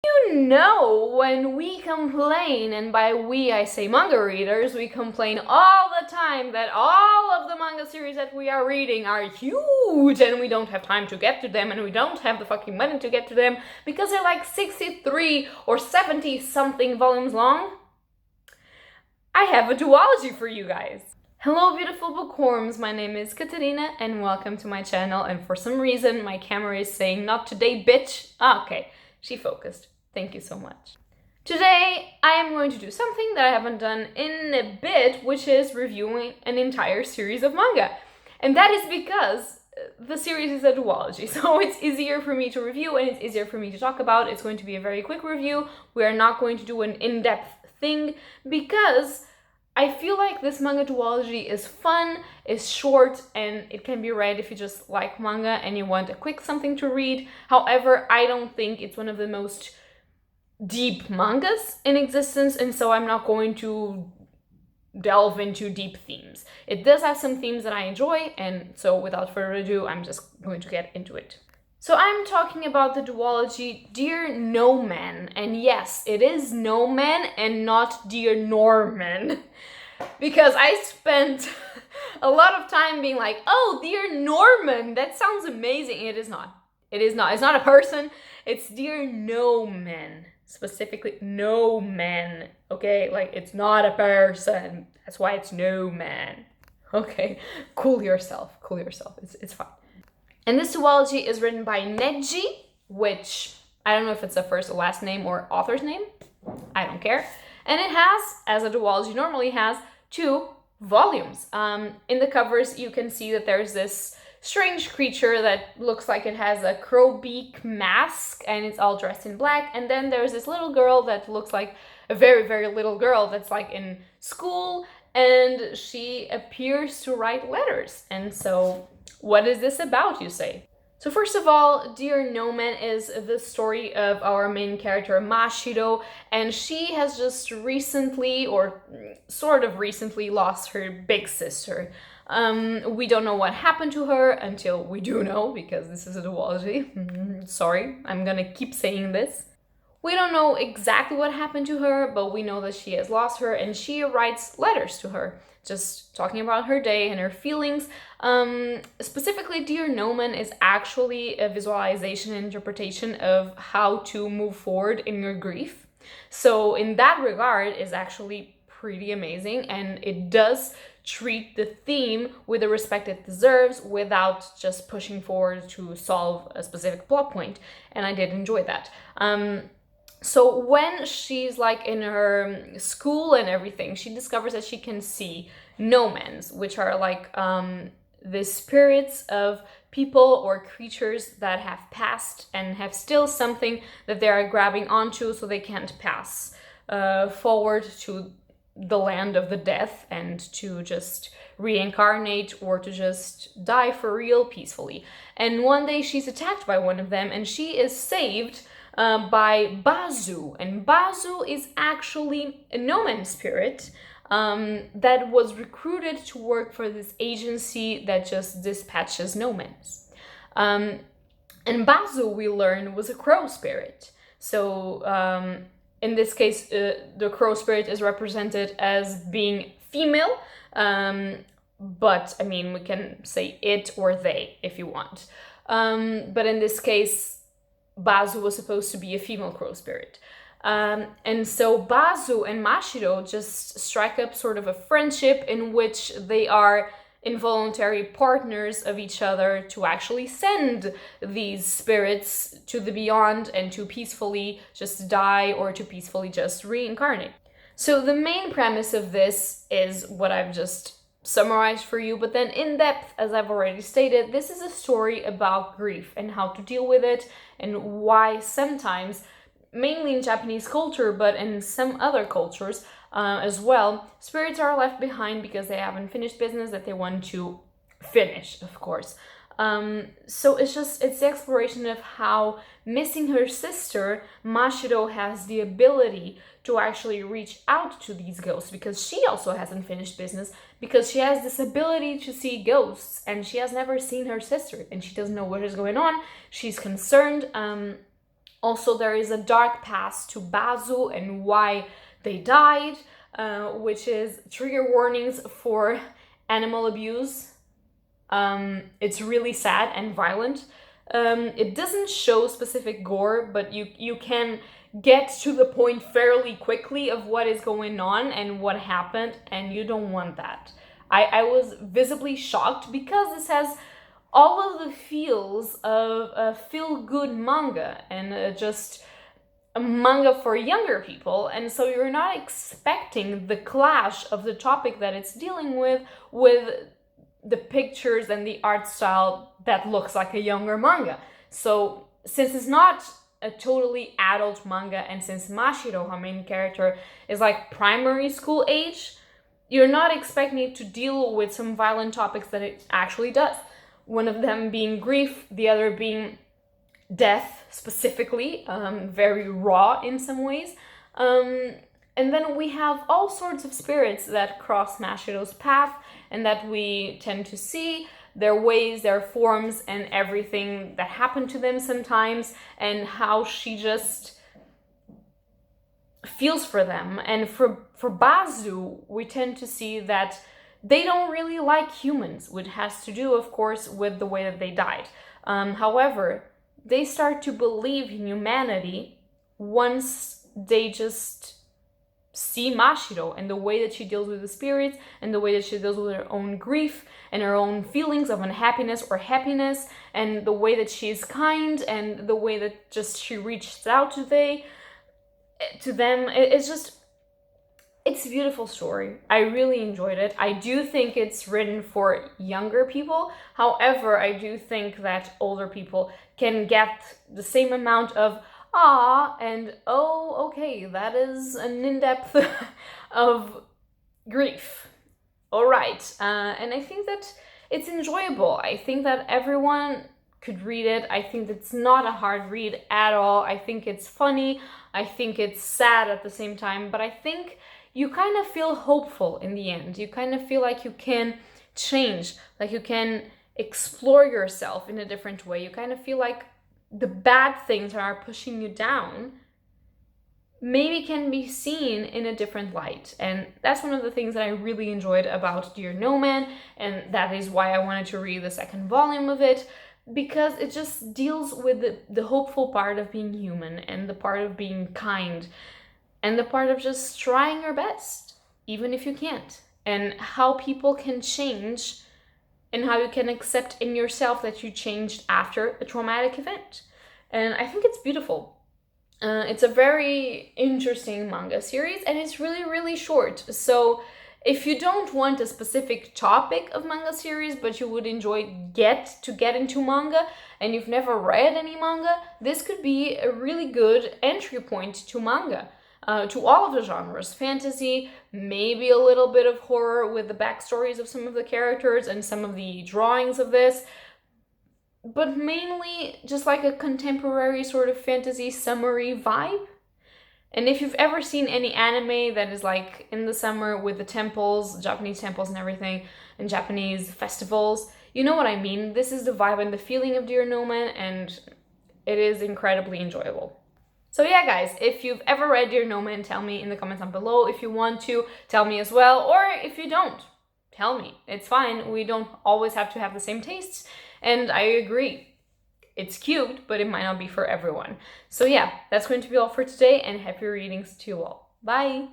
You know, when we complain, and by we I say manga readers, we complain all the time that all of the manga series that we are reading are huge and we don't have time to get to them and we don't have the fucking money to get to them because they're like 63 or 70 something volumes long. I have a duology for you guys. Hello beautiful bookworms, my name is Katarina and welcome to my channel, and for some reason my camera is saying not today bitch. Okay, she focused. Thank you so much. Today I am going to do something that I haven't done in a bit, which is reviewing an entire series of manga. And that is because the series is a duology, so it's easier for me to review and it's easier for me to talk about. It's going to be a very quick review. We are not going to do an in-depth thing because I feel like this manga duology is fun, is short, and it can be read if you just like manga and you want a quick something to read. However, I don't think it's one of the most deep mangas in existence, and so I'm not going to delve into deep themes. It does have some themes that I enjoy, and so without further ado, I'm just going to get into it. So I'm talking about the duology Dear Noman, and yes, it is Noman and not Dear Norman, because I spent a lot of time being like, oh, Dear Norman, that sounds amazing. It is not. It is not. It's not a person. It's Dear Noman, specifically Noman, okay? Like, it's not a person. That's why it's Noman. Okay, cool yourself. Cool yourself. It's fine. And this duology is written by Neji, which I don't know if it's a first or last name or author's name. I don't care. And it has, as a duology normally has, 2 volumes. In the covers, you can see that there's this strange creature that looks like it has a crow beak mask and it's all dressed in black. And then there's this little girl that looks like a very, very little girl that's like in school, and she appears to write letters. And so what is this about, you say? So first of all, Dear Noman is the story of our main character Mashiro, and she has just recently, or sort of recently, lost her big sister. We don't know what happened to her until we do know, because this is a duology. Sorry, I'm gonna keep saying this. We don't know exactly what happened to her, but we know that she has lost her, and she writes letters to her, just talking about her day and her feelings. Specifically, Dear Noman is actually a visualization and interpretation of how to move forward in your grief. So in that regard, is actually pretty amazing, and it does treat the theme with the respect it deserves without just pushing forward to solve a specific plot point, and I did enjoy that. So when she's like in her school and everything, she discovers that she can see nomans, which are like the spirits of people or creatures that have passed and have still something that they are grabbing onto, so they can't pass forward to the land of the death and to just reincarnate or to just die for real peacefully. And one day she's attacked by one of them and she is saved by Bazu, and Bazu is actually a Noman spirit that was recruited to work for this agency that just dispatches Nomans. And Bazu, we learn, was a crow spirit. So in this case, the crow spirit is represented as being female, but I mean, we can say it or they if you want. But in this case, Bazu was supposed to be a female crow spirit. And so Bazu and Mashiro just strike up sort of a friendship in which they are involuntary partners of each other to actually send these spirits to the beyond and to peacefully just die or to peacefully just reincarnate. So the main premise of this is what I've just summarized for you, but then in depth, as I've already stated, this is a story about grief and how to deal with it, and why sometimes, mainly in Japanese culture, but in some other cultures as well, spirits are left behind because they haven't finished business that they want to finish, of course. So it's the exploration of how, missing her sister, Mashiro has the ability to actually reach out to these ghosts, because she also hasn't finished business, because she has this ability to see ghosts and she has never seen her sister and she doesn't know what is going on. She's concerned, Also, there is a dark past to Bazu and why they died, which is trigger warnings for animal abuse. It's really sad and violent. It doesn't show specific gore, but you can get to the point fairly quickly of what is going on and what happened, and you don't want that. I was visibly shocked because this has all of the feels of a feel-good manga and just a manga for younger people, and so you're not expecting the clash of the topic that it's dealing with the pictures and the art style that looks like a younger manga. So since it's not a totally adult manga, and since Mashiro, our main character, is like primary school age, you're not expecting it to deal with some violent topics that it actually does. One of them being grief, the other being death specifically, very raw in some ways. And then we have all sorts of spirits that cross Mashiro's path and that we tend to see, their ways, their forms, and everything that happened to them sometimes, and how she just feels for them. And for Bazu, we tend to see that they don't really like humans, which has to do, of course, with the way that they died. However, they start to believe in humanity once they just see Mashiro and the way that she deals with the spirits and the way that she deals with her own grief and her own feelings of unhappiness or happiness, and the way that she is kind and the way that just she reaches out to them. It's a beautiful story. I really enjoyed it. I do think it's written for younger people. However, I do think that older people can get the same amount of and oh, okay, that is an in-depth of grief. All right. And I think that it's enjoyable. I think that everyone could read it. I think it's not a hard read at all. I think it's funny. I think it's sad at the same time, but I think you kind of feel hopeful in the end. You kind of feel like you can change, like you can explore yourself in a different way. You kind of feel like the bad things that are pushing you down maybe can be seen in a different light. And that's one of the things that I really enjoyed about Dear Noman, and that is why I wanted to read the second volume of it, because it just deals with the hopeful part of being human, and the part of being kind, and the part of just trying your best, even if you can't, and how people can change, and how you can accept in yourself that you changed after a traumatic event. And I think it's beautiful. It's a very interesting manga series, and it's really, really short. So if you don't want a specific topic of manga series, but you would enjoy get into manga, and you've never read any manga, this could be a really good entry point to manga. To all of the genres, fantasy, maybe a little bit of horror with the backstories of some of the characters and some of the drawings of this, but mainly just like a contemporary sort of fantasy summary vibe. And if you've ever seen any anime that is like in the summer with the temples, Japanese temples and everything, and Japanese festivals, you know what I mean. This is the vibe and the feeling of Dear Noman, and it is incredibly enjoyable. So yeah, guys, if you've ever read Dear Noman, tell me in the comments down below. If you want to, tell me as well. Or if you don't, tell me. It's fine. We don't always have to have the same tastes. And I agree. It's cute, but it might not be for everyone. So yeah, that's going to be all for today, and happy readings to you all. Bye!